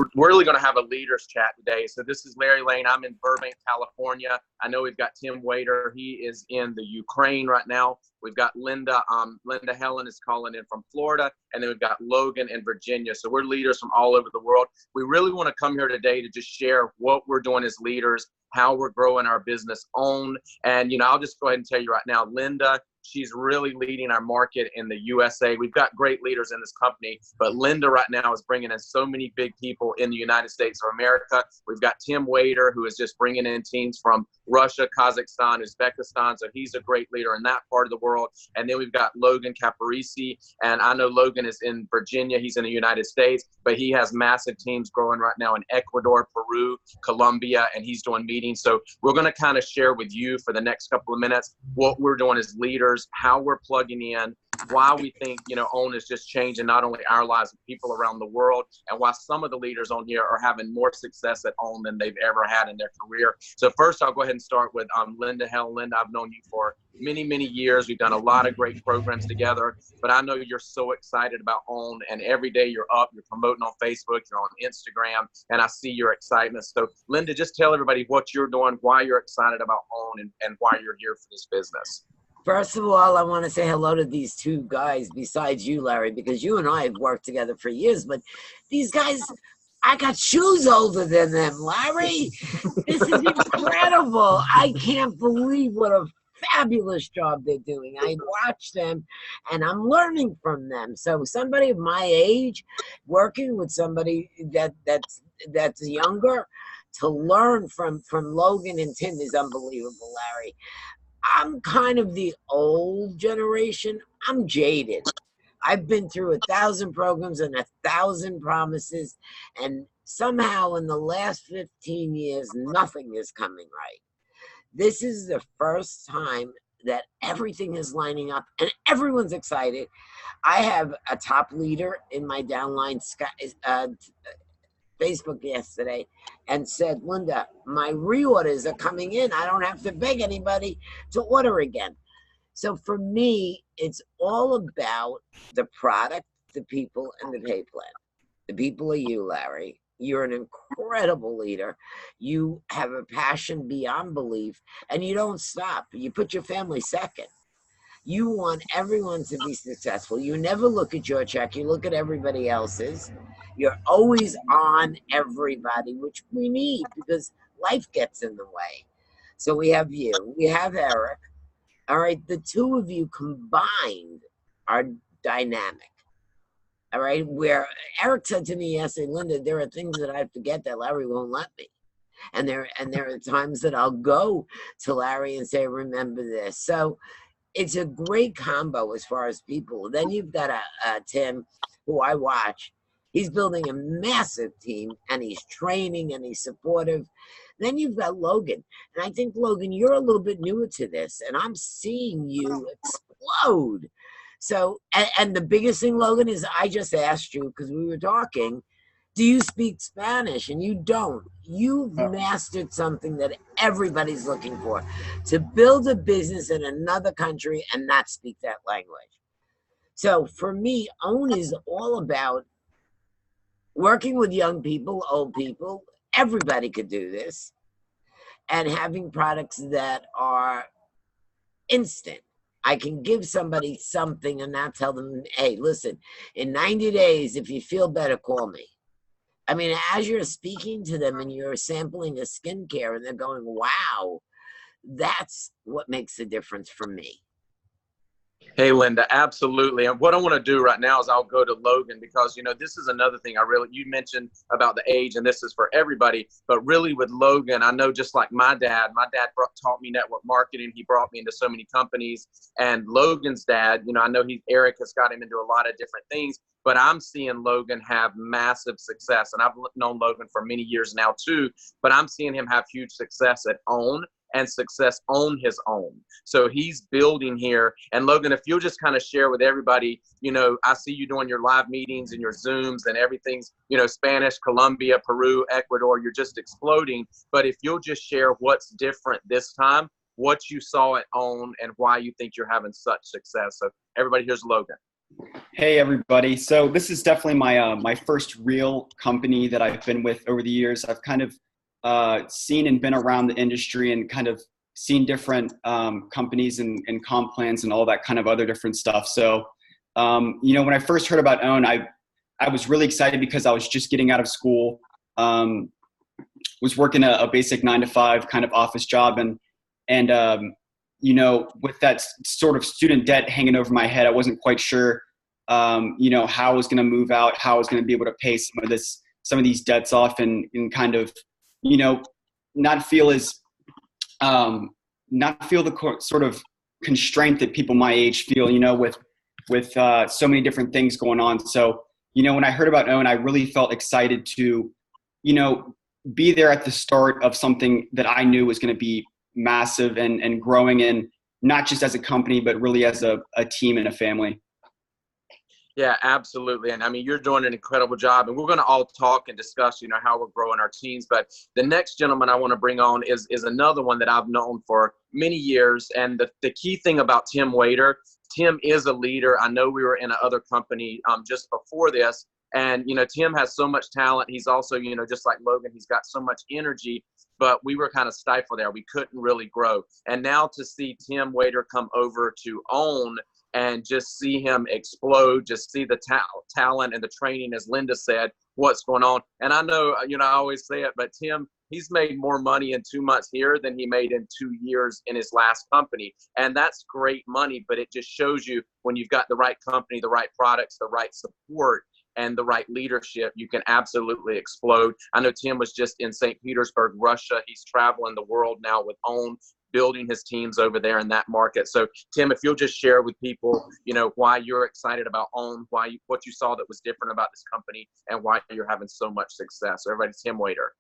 We're really going to have a leaders chat today. So this is Larry Lane. I'm in Burbank, California. I know we've got Tim Waiter. He is in the Ukraine right now. We've got Linda. Linda Helen is calling in from Florida. And then we've got Logan in Virginia. So we're leaders from all over the world. We really want to come here today to just share what we're doing as leaders, how we're growing our business on. And, I'll just go ahead and tell you right now, Linda, she's really leading our market in the USA. We've got great leaders in this company, but Linda right now is bringing in so many big people in the United States of America. We've got Tim Waiter, who is just bringing in teams from Russia, Kazakhstan, Uzbekistan. So he's a great leader in that part of the world. And then we've got Logan Caparisi. And I know Logan is in Virginia. He's in the United States, but he has massive teams growing right now in Ecuador, Peru, Colombia, and he's doing meetings. So we're going to kind of share with you for the next couple of minutes what we're doing as leaders, how we're plugging in, why we think, OWN is just changing not only our lives, but people around the world, and why some of the leaders on here are having more success at OWN than they've ever had in their career. So first, I'll go ahead and start with Linda Helen. Linda, I've known you for many, many years. We've done a lot of great programs together, but I know you're so excited about OWN, and every day you're up, you're promoting on Facebook, you're on Instagram, and I see your excitement. So Linda, just tell everybody what you're doing, why you're excited about OWN, and why you're here for this business. First of all, I want to say hello to these two guys besides you, Larry, because you and I have worked together for years, but these guys, I got shoes older than them, Larry. This is incredible. I can't believe what a fabulous job they're doing. I watch them and I'm learning from them. So somebody of my age working with somebody that's younger, to learn from Logan and Tim is unbelievable, Larry. I'm kind of the old generation. I'm jaded. I've been through 1,000 programs and 1,000 promises, and somehow in the last 15 years, nothing is coming right. This is the first time that everything is lining up and everyone's excited. I have a top leader in my downline, Facebook yesterday, and said, Linda, my reorders are coming in. I don't have to beg anybody to order again. So for me, it's all about the product, the people, and the pay plan. The people are you, Larry. You're an incredible leader. You have a passion beyond belief, and you don't stop. You put your family second. You want everyone to be successful. You never look at your check. You look at everybody else's. You're always on everybody, which we need because life gets in the way. So we have you. We have Eric. All right. The two of you combined are dynamic. All right. Where Eric said to me yesterday, Linda, there are things that I forget that Larry won't let me. And there are times that I'll go to Larry and say, remember this. So it's a great combo as far as people. Then you've got a Tim, who I watch. He's building a massive team, and he's training, and he's supportive. Then you've got Logan. And I think, Logan, you're a little bit newer to this, and I'm seeing you explode. So, and the biggest thing, Logan, is I just asked you, because we were talking, do you speak Spanish? And you don't. You've mastered something that everybody's looking for, to build a business in another country and not speak that language. So for me, OWN is all about working with young people, old people. Everybody could do this, and having products that are instant. I can give somebody something and not tell them, hey, listen, in 90 days, if you feel better, call me. I mean, as you're speaking to them and you're sampling a skincare and they're going, wow, that's what makes the difference for me. Hey, Linda, absolutely. And what I want to do right now is I'll go to Logan, because, this is another thing you mentioned about the age, and this is for everybody, but really with Logan, I know just like my dad taught me network marketing. He brought me into so many companies, and Logan's dad, I know Eric has got him into a lot of different things, but I'm seeing Logan have massive success. And I've known Logan for many years now too, but I'm seeing him have huge success at OWN and success on his own. So he's building here. And Logan, if you'll just kind of share with everybody, I see you doing your live meetings and your Zooms and everything's, Spanish, Colombia, Peru, Ecuador, you're just exploding. But if you'll just share what's different this time, what you saw at OWN, and why you think you're having such success. So everybody, here's Logan. Hey everybody. So this is definitely my first real company that I've been with over the years. I've kind of seen and been around the industry and kind of seen different companies and comp plans and all that kind of other different stuff. So when I first heard about OWN, I was really excited because I was just getting out of school, was working a basic 9 to 5 kind of office job, and with that sort of student debt hanging over my head, I wasn't quite sure how I was going to move out, how I was going to be able to pay some of these debts off, and kind of, not feel the sort of constraint that people my age feel, with so many different things going on. So, when I heard about OWN, I really felt excited to, be there at the start of something that I knew was going to be massive and growing, and not just as a company, but really as a team and a family. Yeah, absolutely. And I mean, you're doing an incredible job, and we're going to all talk and discuss, how we're growing our teams. But the next gentleman I want to bring on is another one that I've known for many years. And the key thing about Tim Waiter, Tim is a leader. I know we were in another company just before this, and, Tim has so much talent. He's also, just like Logan, he's got so much energy, but we were kind of stifled there. We couldn't really grow. And now to see Tim Waiter come over to OWN and just see him explode, just see the talent and the training, as Linda said, what's going on. And I know, I always say it, but Tim, he's made more money in 2 months here than he made in 2 years in his last company. And that's great money, but it just shows you when you've got the right company, the right products, the right support, and the right leadership, you can absolutely explode. I know Tim was just in St. Petersburg, Russia. He's traveling the world now with OWN, building his teams over there in that market. So Tim, if you'll just share with people, why you're excited about OWN, what you saw that was different about this company, and why you're having so much success. So everybody, Tim Waiter.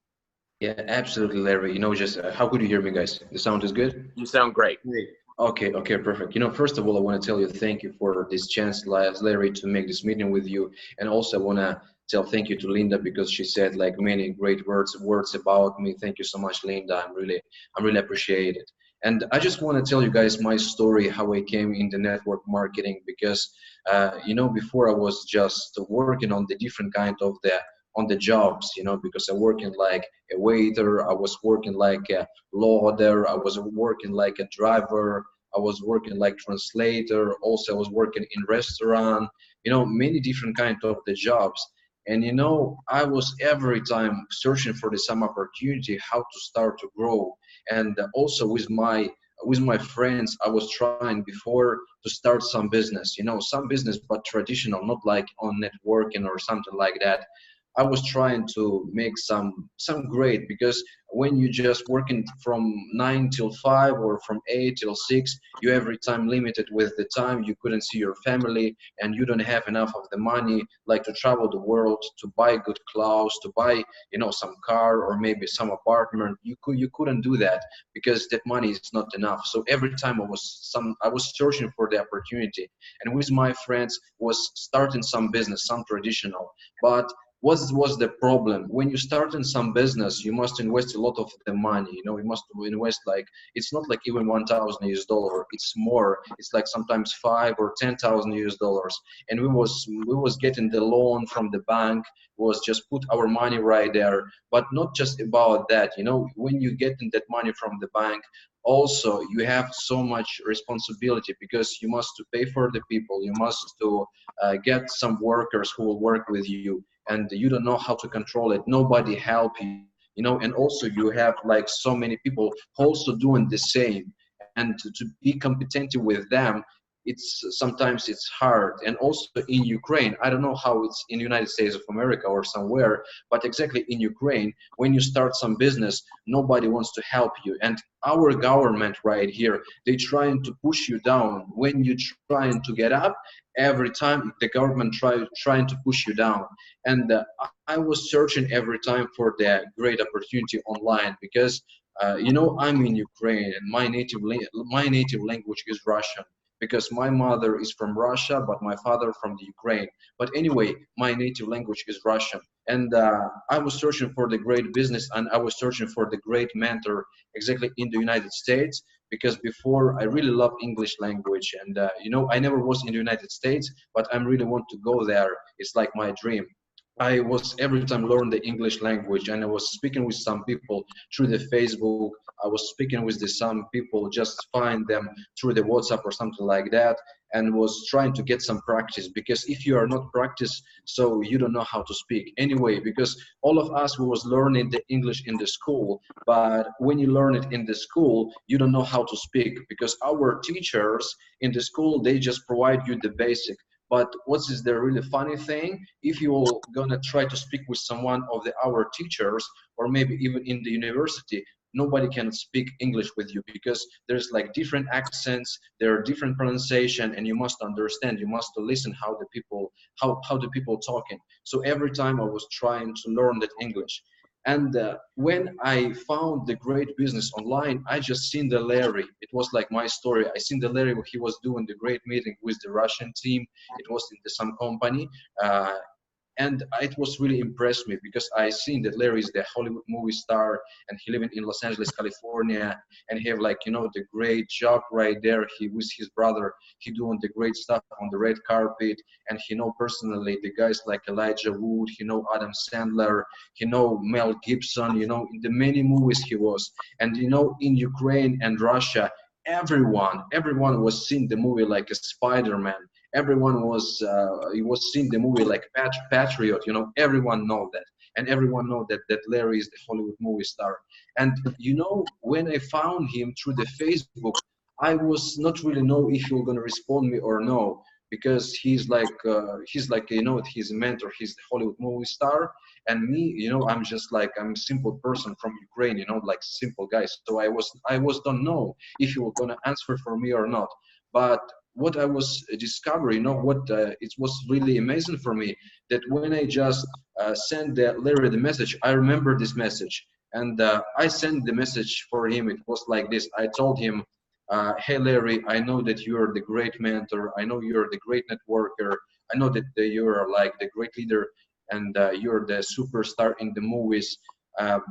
Yeah, absolutely, Larry. Just how could you hear me, guys? The sound is good? You sound great. Great. Okay, perfect. First of all, I want to tell you thank you for this chance, Larry, to make this meeting with you. And also I want to tell thank you to Linda, because she said like many great words about me. Thank you so much, Linda. I'm really appreciate it. And I just want to tell you guys my story, how I came in the network marketing, because before I was just working on the different kind of on the jobs, because I working like a waiter, I was working like a loader, I was working like a driver, I was working like translator, also I was working in restaurant, many different kind of the jobs. And I was every time searching for some opportunity how to start to grow. And also with my friends, I was trying before to start some business, some business, but traditional, not like on networking or something like that. I was trying to make some great, because when you just working from 9 till 5 or from 8 till 6, you every time limited with the time, you couldn't see your family, and you don't have enough of the money like to travel the world, to buy good clothes, to buy some car or maybe some apartment. You couldn't do that because that money is not enough. So every time I was searching for the opportunity, and with my friends was starting some business, some traditional. But what was the problem? When you start in some business, you must invest a lot of the money. You must invest like, it's not like even $1,000 US, it's more. It's like sometimes 5 or 10,000 US. And we was getting the loan from the bank, was just put our money right there. But not just about that. When you get that money from the bank, also you have so much responsibility, because you must to pay for the people, you must to get some workers who will work with you, and you don't know how to control it. Nobody help you, and also you have like so many people also doing the same, and to be competitive with them, sometimes it's hard. And also in Ukraine, I don't know how it's in the United States of America or somewhere, but exactly in Ukraine, when you start some business, nobody wants to help you. And our government right here, they trying to push you down. When you trying to get up, every time the government trying to push you down. And I was searching every time for the great opportunity online, because I'm in Ukraine, and my native language is Russian, because my mother is from Russia, but my father from the Ukraine. But anyway, my native language is Russian. And I was searching for the great business, and I was searching for the great mentor exactly in the United States, because before I really love English language, and you know, I never was in the United States, but I really want to go there. It's like my dream. I was every time learn the English language, and I was speaking with some people through the Facebook. I was speaking with some people, just find them through the WhatsApp or something like that, and was trying to get some practice, because if you are not practice, so you don't know how to speak anyway, because all of us who was learning the English in the school, but when you learn it in the school, you don't know how to speak, because our teachers in the school, they just provide you the basic. But what is the really funny thing? If you're gonna try to speak with someone of our teachers, or maybe even in the university, nobody can speak English with you, because there's like different accents, there are different pronunciation, and you must understand, you must listen how the people, how the people talking. So every time I was trying to learn that English. And when I found the great business online, I just seen the Larry. It was like my story. I seen the Larry, he was doing the great meeting with the Russian team. It was in some company. And it was really impressed me, because I seen that Larry is the Hollywood movie star, and he living in Los Angeles, California, and he have, like, you know, the great job right there. He with his brother, he doing the great stuff on the red carpet, and he know personally the guys like Elijah Wood, he know Adam Sandler, he know Mel Gibson, you know, in the many movies he was. And you know, in Ukraine and Russia, everyone was seeing the movie like a Spider-Man. Everyone was seeing the movie like Patriot, you know, everyone know that. And everyone know that Larry is the Hollywood movie star. And you know, when I found him through the Facebook, I was not really know if he was gonna respond me or no, because he's like, you know, he's a mentor, he's the Hollywood movie star. And me, you know, I'm just like, I'm a simple person from Ukraine, you know, like simple guy. So I was don't know if he was gonna answer for me or not. But what I was discovering, you know, what it was really amazing for me, that when I just sent Larry the message, I remember this message, and I sent the message for him. It was like this. I told him, hey Larry, I know that you're the great mentor. I know you're the great networker. I know that you're like the great leader, and you're the superstar in the movies.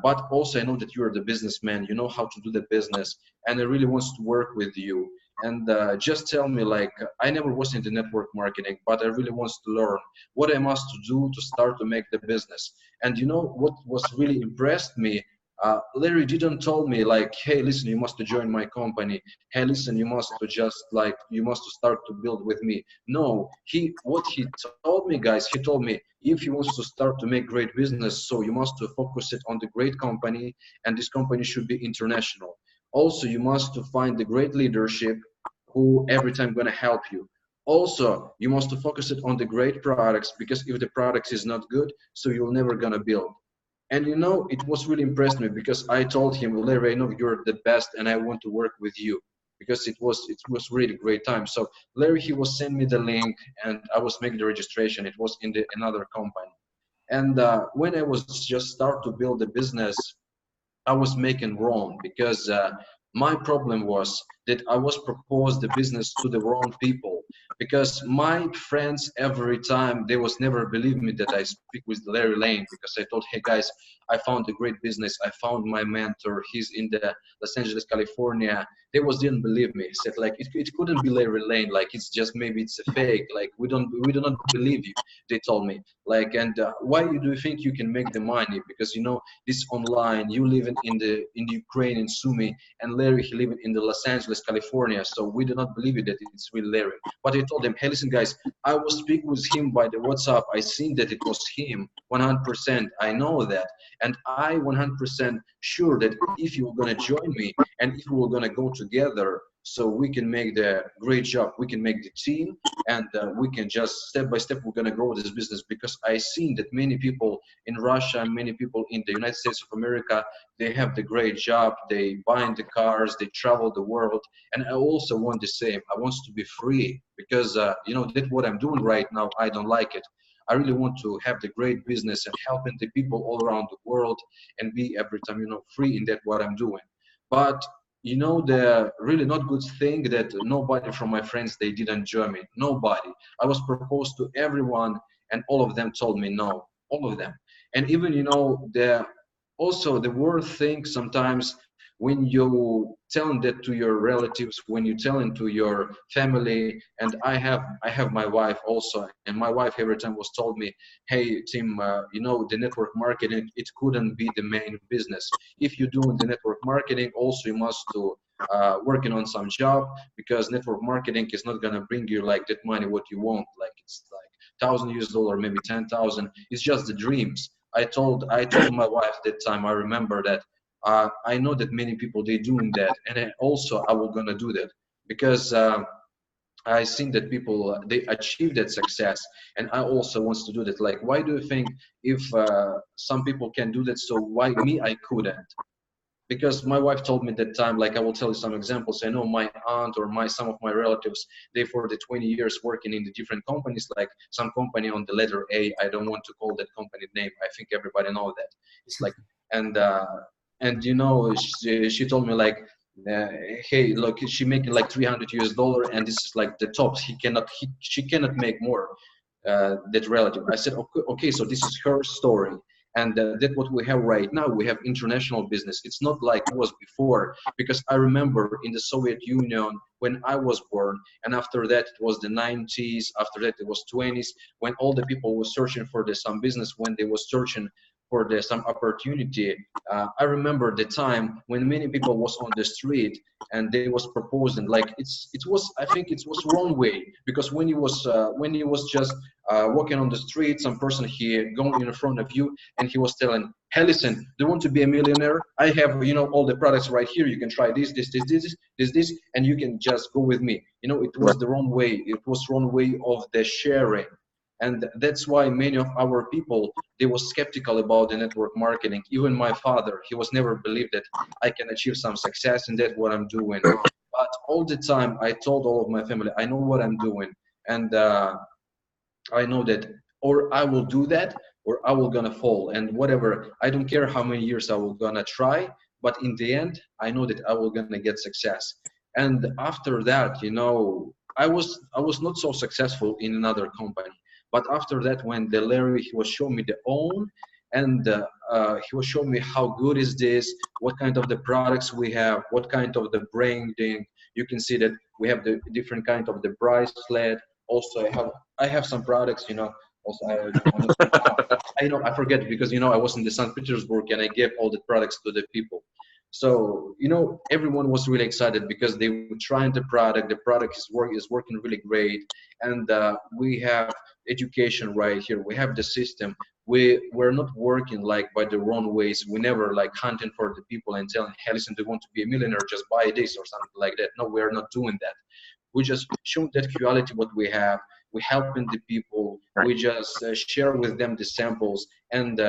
But also I know that you're the businessman. You know how to do the business, and I really wants to work with you. And just tell me, like, I never was into network marketing, but I really wants to learn what I must do to start to make the business. And you know what was really impressed me? Larry didn't tell me like, hey, listen, you must to join my company. Hey, listen, you must to just like, you must to start to build with me. No, what he told me, guys, he told me, if he wants to start to make great business, so you must to focus it on the great company, and this company should be international. Also, you must to find the great leadership who every time gonna help you. Also, you must to focus it on the great products, because if the products is not good, so you'll never gonna build. And you know, it was really impressed me, because I told him, Larry, I know you're the best, and I want to work with you, because it was really great time. So Larry, he was sending me the link, and I was making the registration. It was in another company. And when I was just start to build the business, I was making wrong, because my problem was that I was proposed the business to the wrong people, because my friends every time they was never believe me that I speak with Larry Lane, because I told, hey guys, I found a great business, I found my mentor, he's in the Los Angeles, California. They didn't believe me. Said like it couldn't be Larry Lane, like it's just maybe it's a fake, like we do not believe you. They told me like, and why do you think you can make the money? Because you know this online, you live in Ukraine in Sumy, and Larry he living in the Los Angeles, California. So we do not believe it that it's really Larry. But I told them, hey, listen, guys, I was speaking with him by the WhatsApp. I seen that it was him, 100%. I know that, and I 100% sure that if you were gonna join me and if we were gonna go together, so we can make the great job, we can make the team, and we can just step by step we're gonna grow this business. Because I seen that many people in Russia, many people in the United States of America, they have the great job, they buying the cars, they travel the world, and I also want the same. I want to be free, because you know that what I'm doing right now, I don't like it. I really want to have the great business and helping the people all around the world and be every time, you know, free in that what I'm doing. But you know, the really not good thing that nobody from my friends, they didn't join me. Nobody. I was proposed to everyone, and all of them told me no. All of them. And even, you know, also the worst thing sometimes, when you tell that to your relatives, when you tell it to your family. And I have my wife also, and my wife every time was told me, hey Tim, you know, the network marketing, it couldn't be the main business. If you're doing the network marketing, also you must do working on some job, because network marketing is not gonna bring you like that money what you want. Like it's like $1,000 maybe 10,000. It's just the dreams. I told my wife that time. I remember that I know that many people they doing that, and then also I will gonna do that, because I think that people they achieve that success, and I also wants to do that. Like, why do you think if some people can do that, so why me I couldn't? Because my wife told me that time, like I will tell you some examples. I know my aunt or some of my relatives, they for the 20 years working in the different companies, like some company on the letter A. I don't want to call that company name. I think everybody know that. It's like, and you know, she told me like, uh, hey, look, she making like $300, and this is like the top. She cannot make more. That relative. I said, okay, so this is her story. And that's what we have right now. We have international business. It's not like it was before, because I remember in the Soviet Union when I was born, and after that it was the 90s, after that it was 20s, when all the people were searching for some business, when they were searching for some opportunity. I remember the time when many people was on the street and they was proposing, like it was, I think it was wrong way, because when he was just walking on the street, some person here going in front of you, and he was telling, hey listen, do you want to be a millionaire? I have, you know, all the products right here. You can try this, and you can just go with me. You know, it was the wrong way. It was wrong way of the sharing. And that's why many of our people, they were skeptical about the network marketing. Even my father, he was never believed that I can achieve some success in that what I'm doing. But all the time I told all of my family, I know what I'm doing, and I know that, or I will do that, or I will gonna fall, and whatever. I don't care how many years I will gonna try, but in the end, I know that I will gonna get success. And after that, you know, I was not so successful in another company. But after that, when the Larry, he was showing me the own, and he was showing me how good is this, what kind of the products we have, what kind of the branding. You can see that we have the different kind of the bracelet. Also, I have some products, you know. Also, I know I forget, because you know I was in the St. Petersburg and I gave all the products to the people. So you know, everyone was really excited because they were trying the product. The product is working really great, and we have education right here. We have the system. We're not working like by the wrong ways. We never like hunting for the people and telling, hey, listen, they want to be a millionaire, just buy this or something like that. No, we're not doing that. We just show that quality what we have. We helping the people. Right. We just share with them the samples. And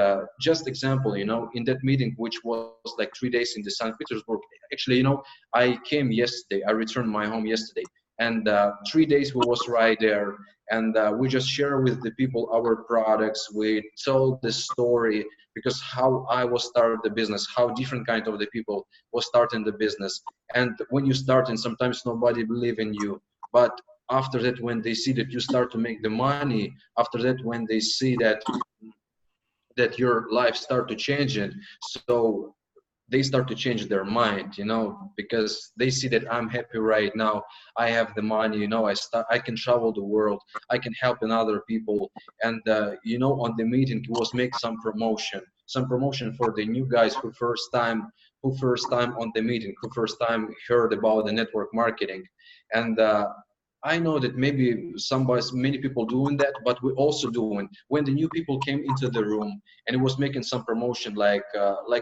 just example, you know, in that meeting, which was like 3 days in the St. Petersburg. Actually, you know, I came yesterday. I returned my home yesterday, and 3 days we was right there, and we just share with the people our products. We told the story, because how I was started the business, how different kind of the people was starting the business. And when you start, and sometimes nobody believe in you, but after that, when they see that you start to make the money, after that, when they see that your life start to change it, so they start to change their mind, you know, because they see that I'm happy right now. I have the money, you know, I can travel the world, I can help other people. And you know, on the meeting it was make some promotion for the new guys who first time on the meeting, who first time heard about the network marketing. And I know that maybe many people doing that, but we also doing, when the new people came into the room and it was making some promotion, like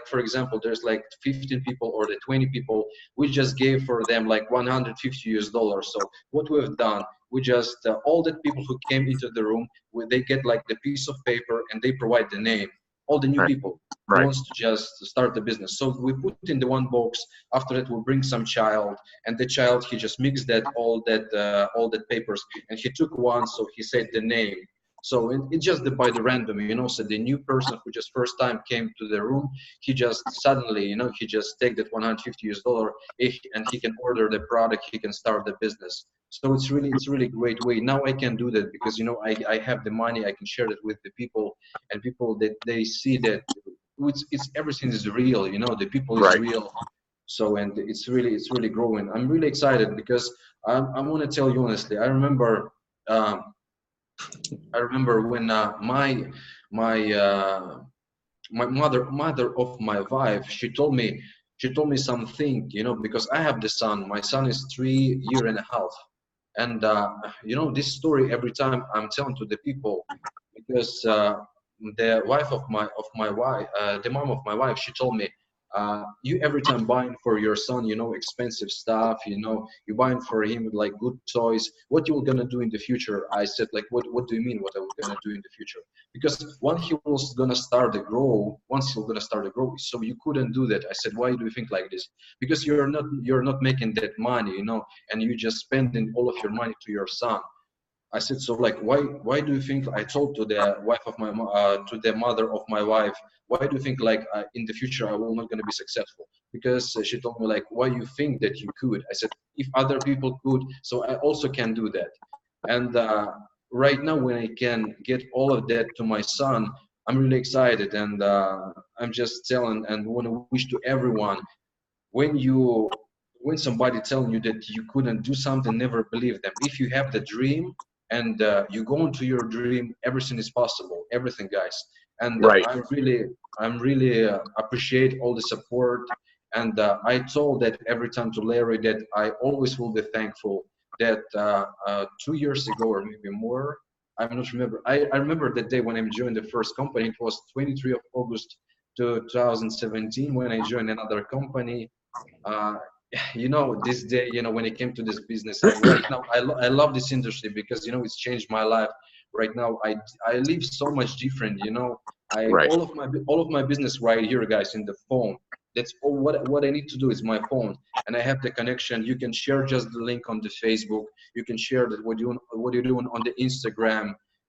for example, there's like 15 people or the 20 people, we just gave for them like $150. So what we've done, we just all the people who came into the room, they get like the piece of paper and they provide the name, all the new people who wants to just start the business. So we put in the one box. After that, we bring some child, and the child, he just mixed all that papers, and he took one. So he said the name. So it just by the random, you know. So the new person who just first time came to the room, he just suddenly, you know, he just take that $150, and he can order the product. He can start the business. So it's really great way. Now I can do that because, you know, I have the money. I can share that with the people, and people that they see that it's everything is real. You know, the people is real. So, and it's really growing. I'm really excited because I want to tell you honestly. I remember when my my mother of my wife, she told me something, because I have the son. My son is 3 years and a half, and this story every time I'm telling to the people, because the wife of my wife, the mom of my wife, she told me, you every time buying for your son, expensive stuff, you buying for him like good toys. What you gonna do in the future? I said, like, what do you mean? What are we gonna do in the future? Because once he was gonna start to grow, so you couldn't do that. I said, why do you think like this? Because you're not making that money, and you just spending all of your money to your son. I said, so like, why do you think, I told to the wife of to the mother of my wife, why do you think like in the future I will not going to be successful? Because she told me like, why you think that you could? I said, if other people could, so I also can do that. And right now when I can get all of that to my son, I'm really excited. And I'm just telling and want to wish to everyone, when somebody telling you that you couldn't do something, never believe them. If you have the dream and you go into your dream, everything is possible. Everything, guys. And Right. I'm really appreciate all the support. And I told that every time to Larry that I always will be thankful that 2 years ago or maybe more, I'm not remember. I remember that day when I joined the first company. It was 23 of August 2017 when I joined another company. uh, this day, when it came to this business, and right now I love this industry because it's changed my life. Right now I live so much different. I Right. all of my business right here, guys, in the phone. That's all. What I need to do is my phone, and I have the connection. You can share just the link on the Facebook. You can share that what you're doing on the Instagram,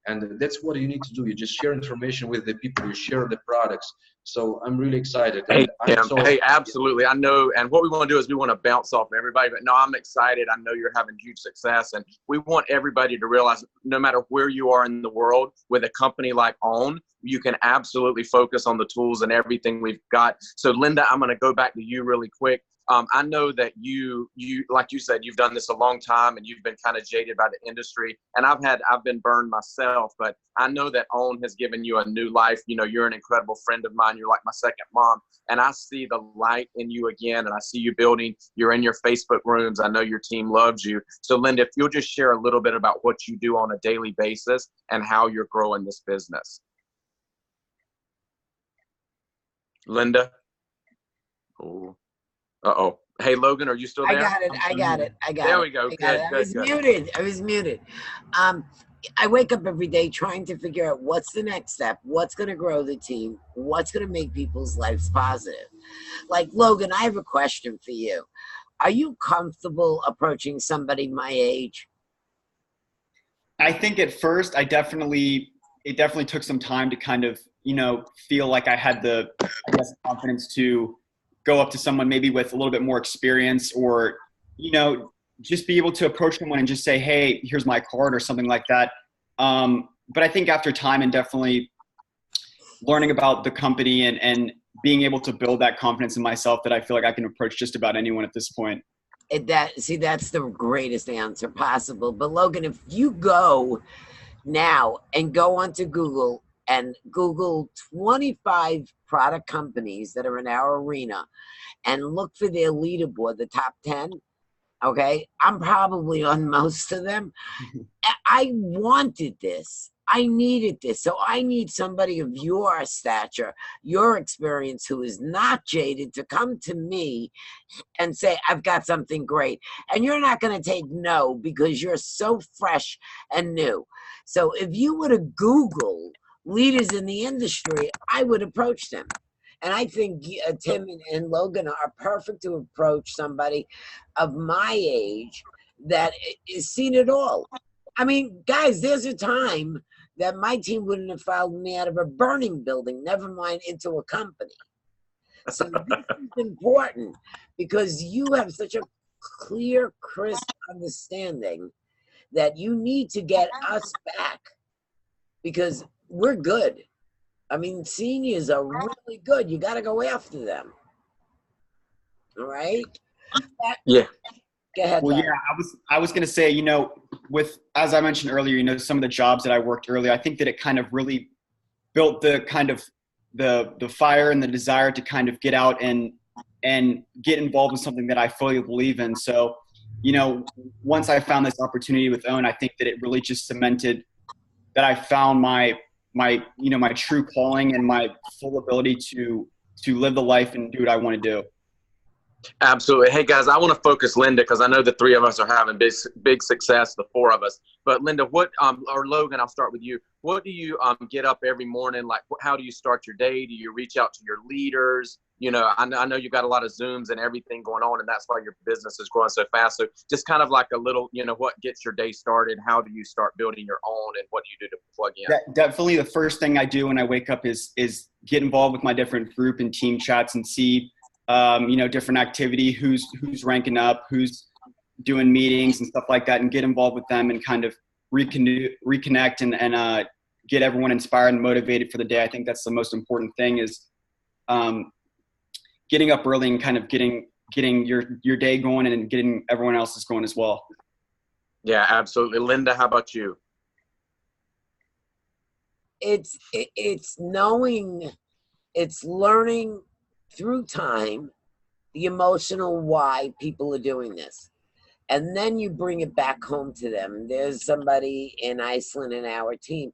and that's what you need to do. You just share information with the people. You share the products. So I'm really excited. Hey, And Tim. Hey, absolutely. I know. And what we want to do is we want to bounce off everybody. But no, I'm excited. I know you're having huge success. And we want everybody to realize no matter where you are in the world, with a company like OWN, you can absolutely focus on the tools and everything we've got. So, Linda, I'm going to go back to you really quick. I know that you, like you said, you've done this a long time and you've been kind of jaded by the industry. And I've been burned myself, but I know that OWN has given you a new life. You're an incredible friend of mine. You're like my second mom. And I see the light in you again. And I see you building. You're in your Facebook rooms. I know your team loves you. So, Linda, if you'll just share a little bit about what you do on a daily basis and how you're growing this business. Linda? Oh. Uh-oh. Hey, Logan, are you still there? I got it. There we go. Good. I was muted. I wake up every day trying to figure out what's the next step, what's going to grow the team, what's going to make people's lives positive. Like, Logan, I have a question for you. Are you comfortable approaching somebody my age? I think at first it definitely took some time to kind of, feel like I had the confidence to go up to someone maybe with a little bit more experience, or, just be able to approach someone and just say, hey, here's my card or something like that. But I think after time and definitely learning about the company and being able to build that confidence in myself, that I feel like I can approach just about anyone at this point. That's the greatest answer possible. But Logan, if you go now and go onto Google and Google 25 product companies that are in our arena and look for their leaderboard, the top 10, okay, I'm probably on most of them. I wanted this. I needed this. So I need somebody of your stature, your experience, who is not jaded, to come to me and say, I've got something great. And you're not going to take no because you're so fresh and new. So if you were to Google leaders in the industry, I would approach them. And I think Tim and Logan are perfect to approach somebody of my age that is seen it all. I mean, guys, there's a time that my team wouldn't have followed me out of a burning building, never mind into a company. So this is important because you have such a clear, crisp understanding that you need to get us back because we're good. I mean, seniors are really good. You got to go after them. All right. Yeah. Go ahead. Well, Larry. yeah, I was going to say, with, as I mentioned earlier, some of the jobs that I worked earlier, I think that it kind of really built the kind of the fire and the desire to kind of get out and get involved in something that I fully believe in. So, once I found this opportunity with OWN, I think that it really just cemented that I found my true calling and my full ability to live the life and do what I want to do. Absolutely. Hey guys, I want to focus Linda because I know the three of us are having big success, the four of us. But Linda, or Logan, I'll start with you. What do you get up every morning? Like, how do you start your day? Do you reach out to your leaders? I know you've got a lot of Zooms and everything going on, and that's why your business is growing so fast. So just kind of like a little, what gets your day started? How do you start building your own, and what do you do to plug in? Definitely the first thing I do when I wake up is get involved with my different group and team chats and see different activity, who's ranking up, who's doing meetings and stuff like that, and get involved with them and kind of reconnect and get everyone inspired and motivated for the day. I think that's the most important thing is getting up early and kind of getting your day going and getting everyone else's going as well. Yeah, absolutely. Linda, how about you? It's knowing, it's learning through time the emotional why people are doing this, and then you bring it back home to them. There's somebody in Iceland in our team,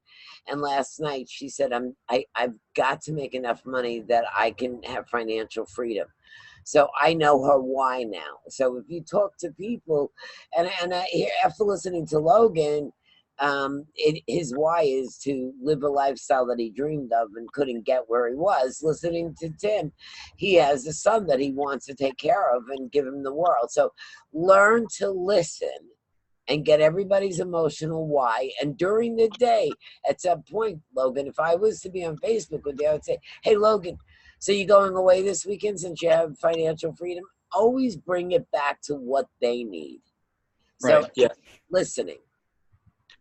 and last night she said, I've got to make enough money that I can have financial freedom. So I know her why now. So if you talk to people, and after listening to Logan, his why is to live a lifestyle that he dreamed of and couldn't get where he was. Listening to Tim, he has a son that he wants to take care of and give him the world. So learn to listen and get everybody's emotional why. And during the day, at some point, Logan, if I was to be on Facebook with you, I would say, hey, Logan, so you're going away this weekend since you have financial freedom? Always bring it back to what they need. So Right. Yeah. Listening.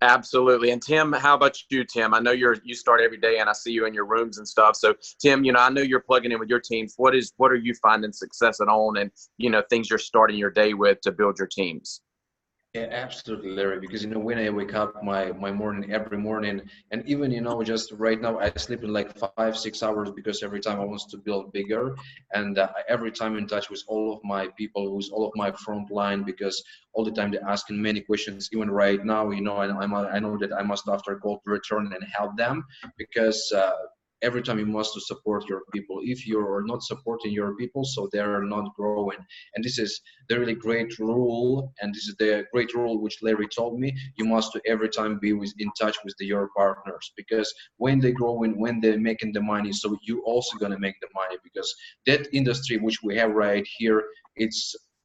Absolutely. And Tim, how about you, Tim? I know you start every day and I see you in your rooms and stuff. So Tim, I know you're plugging in with your teams. What are you finding success at OWN and, things you're starting your day with to build your teams? Yeah, absolutely, Larry. Because when I wake up my morning every morning, and even just right now I sleep in like 5-6 hours because every time I want to build bigger, and every time in touch with all of my people, with all of my front line, because all the time they're asking many questions. Even right now, I know that I must after call to return and help them because. Every time you must to support your people. If you're not supporting your people, so they're not growing. And this is the really great rule, and this is the great rule which Larry told me. You must to every time be in touch with your partners, because when they growing, when they're making the money, so you also gonna make the money, because that industry which we have right here,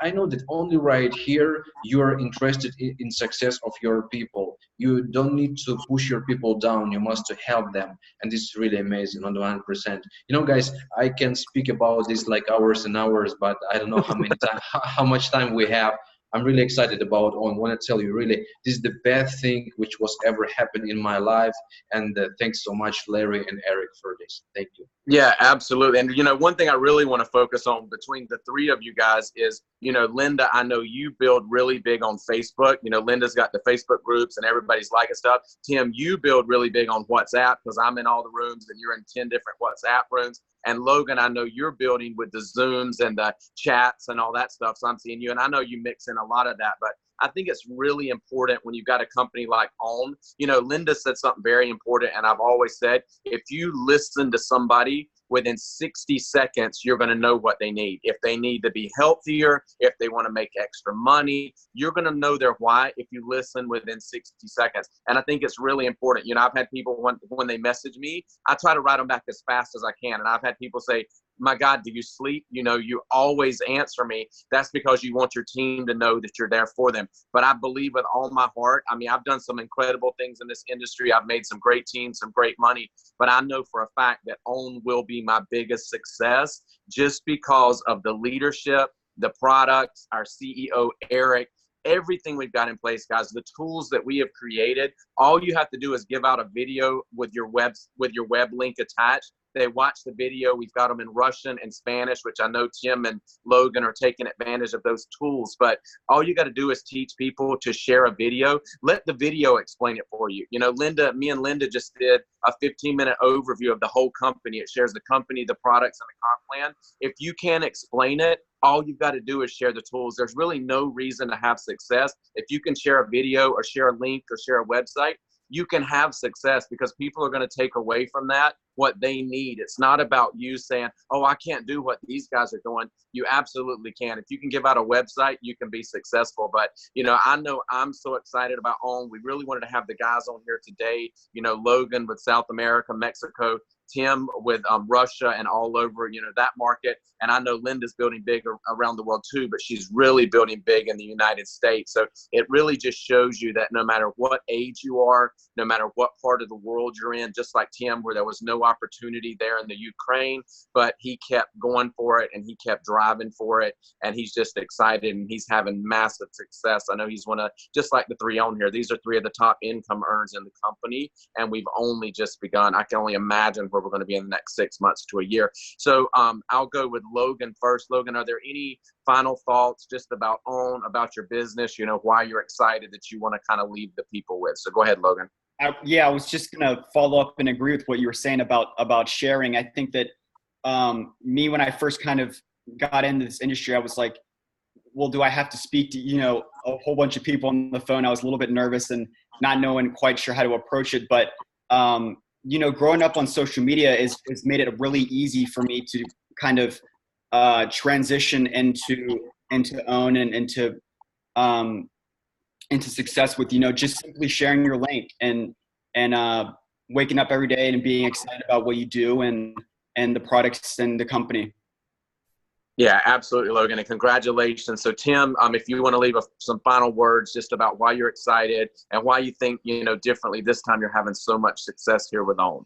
I know that only right here you are interested in success of your people. You don't need to push your people down. You must to help them, and this is really amazing on the 100%. Guys, I can speak about this like hours and hours, but I don't know how many time, how much time we have. I'm really excited about OWN. I want to tell you, really, this is the best thing which was ever happened in my life. And thanks so much, Larry and Eric, for this. Thank you. Yeah, absolutely. And, one thing I really want to focus on between the three of you guys is, Linda, I know you build really big on Facebook. Linda's got the Facebook groups and everybody's liking stuff. Tim, you build really big on WhatsApp because I'm in all the rooms and you're in 10 different WhatsApp rooms. And Logan, I know you're building with the Zooms and the chats and all that stuff. So I'm seeing you, and I know you mix in a lot of that, but I think it's really important when you've got a company like OWN. Linda said something very important, and I've always said, if you listen to somebody within 60 seconds, you're going to know what they need. If they need to be healthier, if they want to make extra money, you're going to know their why if you listen within 60 seconds. And I think it's really important. I've had people when they message me, I try to write them back as fast as I can. And I've had people say, my God, do you sleep? You always answer me. That's because you want your team to know that you're there for them. But I believe with all my heart, I've done some incredible things in this industry. I've made some great teams, some great money, but I know for a fact that OWN will be my biggest success just because of the leadership, the products, our CEO, Eric, everything we've got in place, guys, the tools that we have created. All you have to do is give out a video with your web link attached. They watch the video. We've got them in Russian and Spanish, which I know Tim and Logan are taking advantage of those tools. But all you got to do is teach people to share a video. Let the video explain it for you. You know, me and Linda just did a 15-minute overview of the whole company. It shares the company, the products, and the comp plan. If you can't explain it, all you've got to do is share the tools. There's really no reason to have success. If you can share a video or share a link or share a website, you can have success, because people are going to take away from that what they need. It's not about you saying, oh, I can't do what these guys are doing. You absolutely can. If you can give out a website, you can be successful. But, you know I'm so excited about OWN. We really wanted to have the guys on here today, you know, Logan with South America, Mexico, Tim with Russia and all over, you know, that market. And I know Linda's building big around the world too, but she's really building big in the United States. So it really just shows you that no matter what age you are, no matter what part of the world you're in, just like Tim, where there was no opportunity there in the Ukraine, but he kept going for it and he kept driving for it. And he's just excited and he's having massive success. I know he's one of, just like the three on here, these are three of the top income earners in the company. And we've only just begun. I can only imagine where we're going to be in the next 6 months to a year. So I'll go with Logan first. Logan, are there any final thoughts just about OWN, about your business, you know, why you're excited that you want to kind of leave the people with? So go ahead, Logan. I was just going to follow up and agree with what you were saying about sharing. I think that me, when I first kind of got into this industry, I was like, well, do I have to speak to, you know, a whole bunch of people on the phone? I was a little bit nervous and not knowing quite sure how to approach it. But, you know, growing up on social media has made it really easy for me to kind of transition into OWN and into success with, you know, just simply sharing your link and waking up every day and being excited about what you do and the products and the company. Yeah, absolutely, Logan, and congratulations. So Tim, if you want to leave some final words just about why you're excited and why you think, you know, differently this time you're having so much success here with OWN.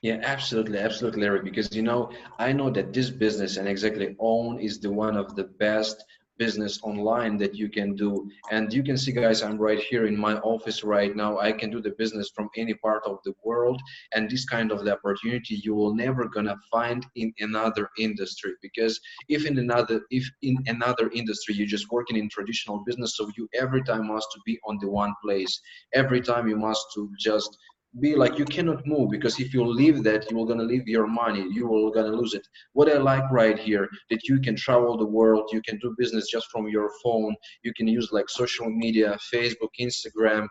Yeah, absolutely, Larry, because, you know, I know that this business and exactly OWN is the one of the best business online that you can do. And you can see, guys, I'm right here in my office right now. I can do the business from any part of the world, and this kind of the opportunity you will never gonna find in another industry, because if in another industry you're just working in traditional business, so you every time must to be on the one place, every time you must to just be like, you cannot move, because if you leave that, you will gonna leave your money, you will gonna lose it. What I like right here, that you can travel the world, you can do business just from your phone, you can use like social media, Facebook, Instagram,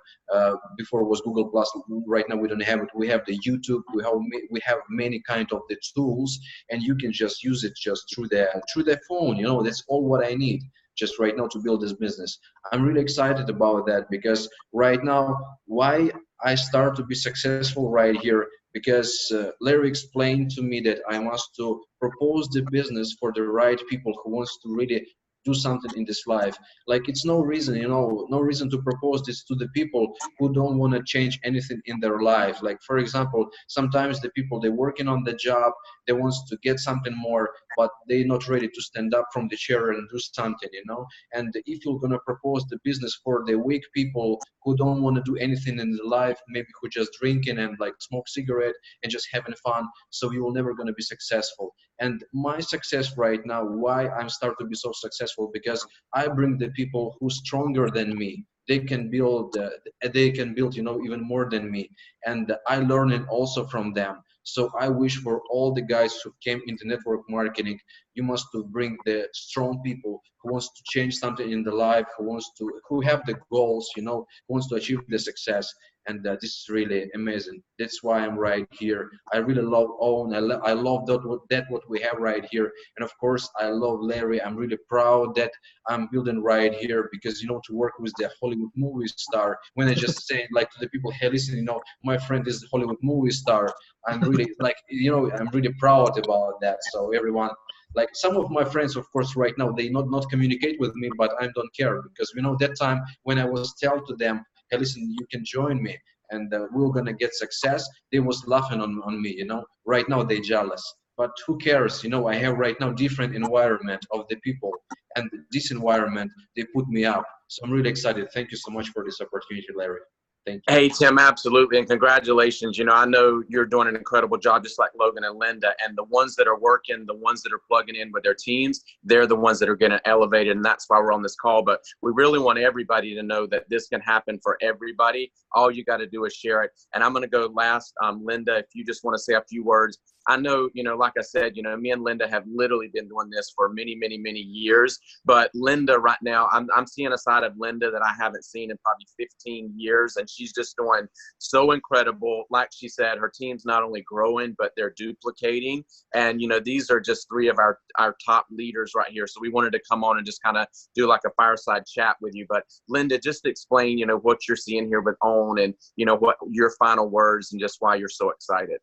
before it was Google Plus, right now we don't have it, we have the YouTube, we have many kind of the tools, and you can just use it just through the phone, you know, that's all what I need just right now to build this business. I'm really excited about that, because right now, why I start to be successful right here, because Larry explained to me that I must to propose the business for the right people who wants to really do something in this life. Like, it's no reason, you know, no reason to propose this to the people who don't want to change anything in their life. Like, for example, sometimes the people, they're working on the job, they want to get something more, but they're not ready to stand up from the chair and do something, you know. And if you're gonna propose the business for the weak people who don't want to do anything in their life, maybe who just drinking and like smoke cigarette and just having fun, so you will never gonna be successful. And my success right now, why I'm starting to be so successful, because I bring the people who stronger than me. They can build, you know, even more than me, and I learn it also from them. So I wish for all the guys who came into network marketing, you must to bring the strong people who wants to change something in the life, who have the goals, you know, who wants to achieve the success. And this is really amazing. That's why I'm right here. I really love OWN. I love what we have right here. And of course, I love Larry. I'm really proud that I'm building right here, because, you know, to work with the Hollywood movie star, when I just say like to the people, hey, listen, you know, my friend is the Hollywood movie star, I'm really like, you know, I'm really proud about that. So everyone, like some of my friends, of course, right now, they not communicate with me, but I don't care, because, you know, that time when I was tell to them, hey, listen, you can join me and we're gonna get success, they was laughing on me, you know. Right now they jealous, but who cares, you know. I have right now different environment of the people, and this environment, they put me up. So I'm really excited. Thank you so much for this opportunity, Larry. Thank you. Hey, Tim, absolutely. And congratulations. You know, I know you're doing an incredible job, just like Logan and Linda. And the ones that are working, the ones that are plugging in with their teams, they're the ones that are getting elevated. And that's why we're on this call. But we really want everybody to know that this can happen for everybody. All you got to do is share it. And I'm going to go last. Linda, if you just want to say a few words. I know, you know, like I said, you know, me and Linda have literally been doing this for many, many, many years. But Linda right now, I'm seeing a side of Linda that I haven't seen in probably 15 years. And she's just doing so incredible. Like she said, her team's not only growing, but they're duplicating. And, you know, these are just three of our top leaders right here. So we wanted to come on and just kind of do like a fireside chat with you. But Linda, just explain, you know, what you're seeing here with OWN and, you know, what your final words and just why you're so excited.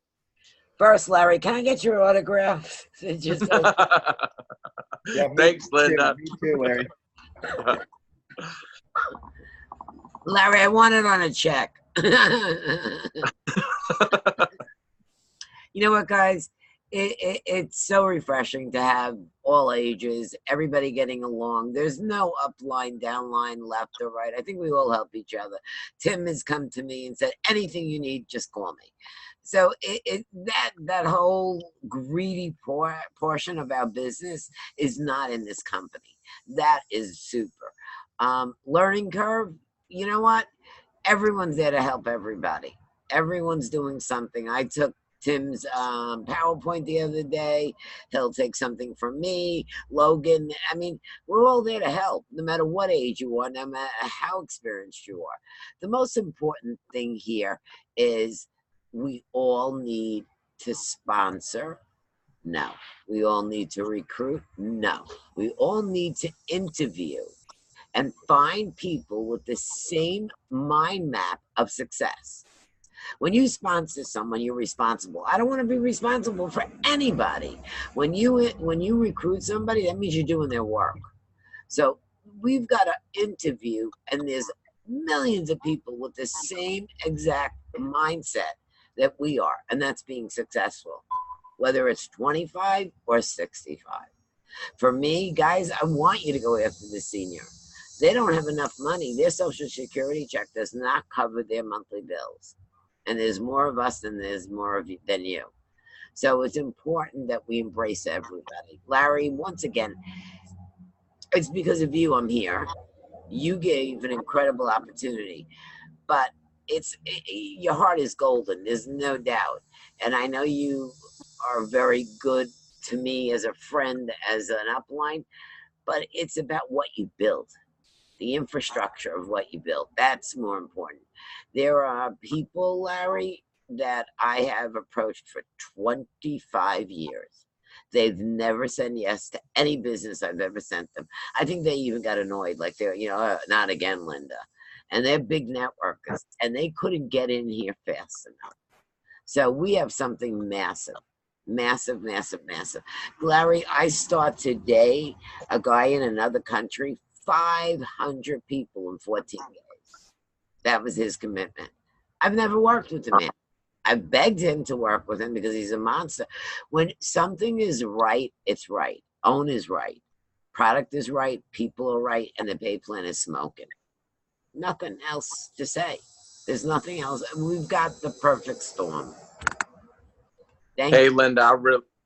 First, Larry, can I get your autograph? Just Yeah, Thanks, Linda. Me too, Larry. Larry, I want it on a check. You know what, guys? It's so refreshing to have all ages, everybody getting along. There's no up line, down line, left or right. I think we all help each other. Tim has come to me and said, anything you need, just call me. So that whole greedy portion of our business is not in this company. That is super. Learning curve, you know what? Everyone's there to help everybody. Everyone's doing something. I took Tim's PowerPoint the other day. He'll take something from me. Logan, I mean, we're all there to help, no matter what age you are, no matter how experienced you are. The most important thing here is we all need to sponsor. No. We all need to recruit. No. We all need to interview and find people with the same mind map of success. When you sponsor someone, you're responsible. I don't want to be responsible for anybody. When you recruit somebody, that means you're doing their work. So we've got to interview, and there's millions of people with the same exact mindset that we are, and that's being successful, whether it's 25 or 65. For me, guys, I want you to go after the senior. They don't have enough money. Their Social Security check does not cover their monthly bills. And there's more of us than there's more of you than you. So it's important that we embrace everybody. Larry, once again, it's because of you I'm here. You gave an incredible opportunity, but your heart is golden. There's no doubt. And I know you are very good to me as a friend, as an upline, but it's about what you build. The infrastructure of what you built. That's more important. There are people, Larry, that I have approached for 25 years. They've never said yes to any business I've ever sent them. I think they even got annoyed, like they're, not again, Linda. And they're big networkers, and they couldn't get in here fast enough. So we have something massive. Massive, massive, massive. Larry, I start today, a guy in another country, 500 people in 14 days. That was his commitment. I've never worked with the man. I begged him to work with him because he's a monster. When something is right, it's right. OWN is right. Product is right. People are right. And the pay plan is smoking. Nothing else to say. There's nothing else. We've got the perfect storm. Thank you. Linda,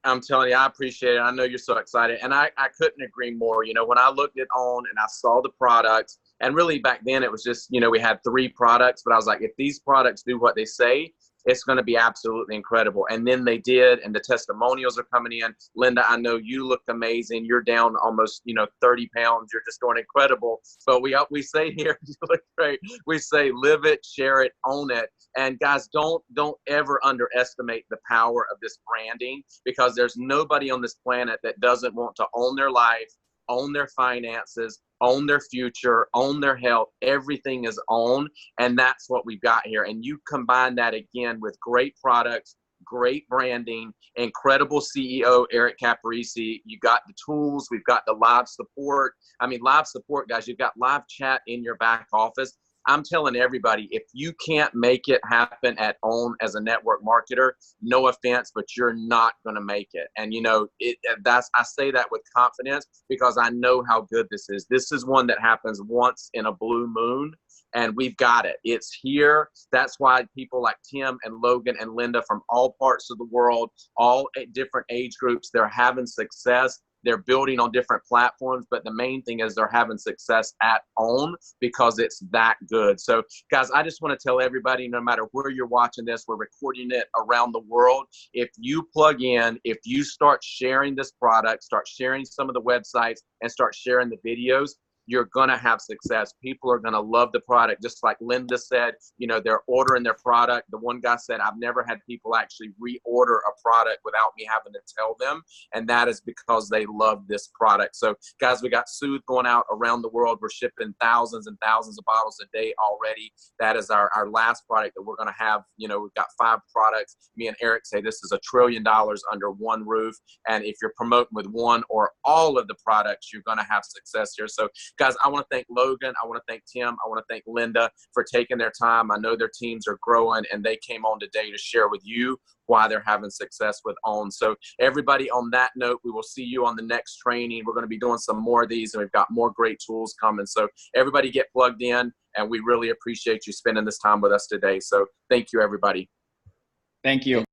I'm telling you, I appreciate it. I know you're so excited. And I couldn't agree more. You know, when I looked at OWN and I saw the products, and really back then it was just, we had 3 products, but I was like, if these products do what they say, it's going to be absolutely incredible. And then they did, and the testimonials are coming in. Linda, I know you look amazing. You're down almost, 30 pounds. You're just doing incredible. But we say here, you look great. We say, live it, share it, own it. And guys, don't ever underestimate the power of this branding, because there's nobody on this planet that doesn't want to own their life, own their finances, own their future, own their health. Everything is owned, and that's what we've got here. And you combine that again with great products, great branding, incredible CEO Eric Caparisi. You got the tools, we've got the live support. Live support, guys. You've got live chat in your back office. I'm telling everybody, if you can't make it happen at OWN as a network marketer, no offense, but you're not going to make it. And I say that with confidence because I know how good this is. This is one that happens once in a blue moon. and we've got it. It's here. That's why people like Tim and Logan and Linda from all parts of the world, all different age groups, they're having success. They're building on different platforms, but the main thing is they're having success at home because it's that good. So, guys, I just want to tell everybody, no matter where you're watching this, we're recording it around the world. If you plug in, if you start sharing this product, start sharing some of the websites, and start sharing the videos, you're going to have success. People are going to love the product. Just like Linda said, you know, they're ordering their product. The one guy said, I've never had people actually reorder a product without me having to tell them. And that is because they love this product. So guys, we got Soothe going out around the world. We're shipping thousands and thousands of bottles a day already. That is our last product that we're going to have. You know, we've got 5 products. Me and Eric say this is $1 trillion under one roof. And if you're promoting with one or all of the products, you're going to have success here. So guys, I want to thank Logan. I want to thank Tim. I want to thank Linda for taking their time. I know their teams are growing, and they came on today to share with you why they're having success with OWN. So everybody, on that note, we will see you on the next training. We're going to be doing some more of these, and we've got more great tools coming. So everybody get plugged in, and we really appreciate you spending this time with us today. So thank you, everybody. Thank you.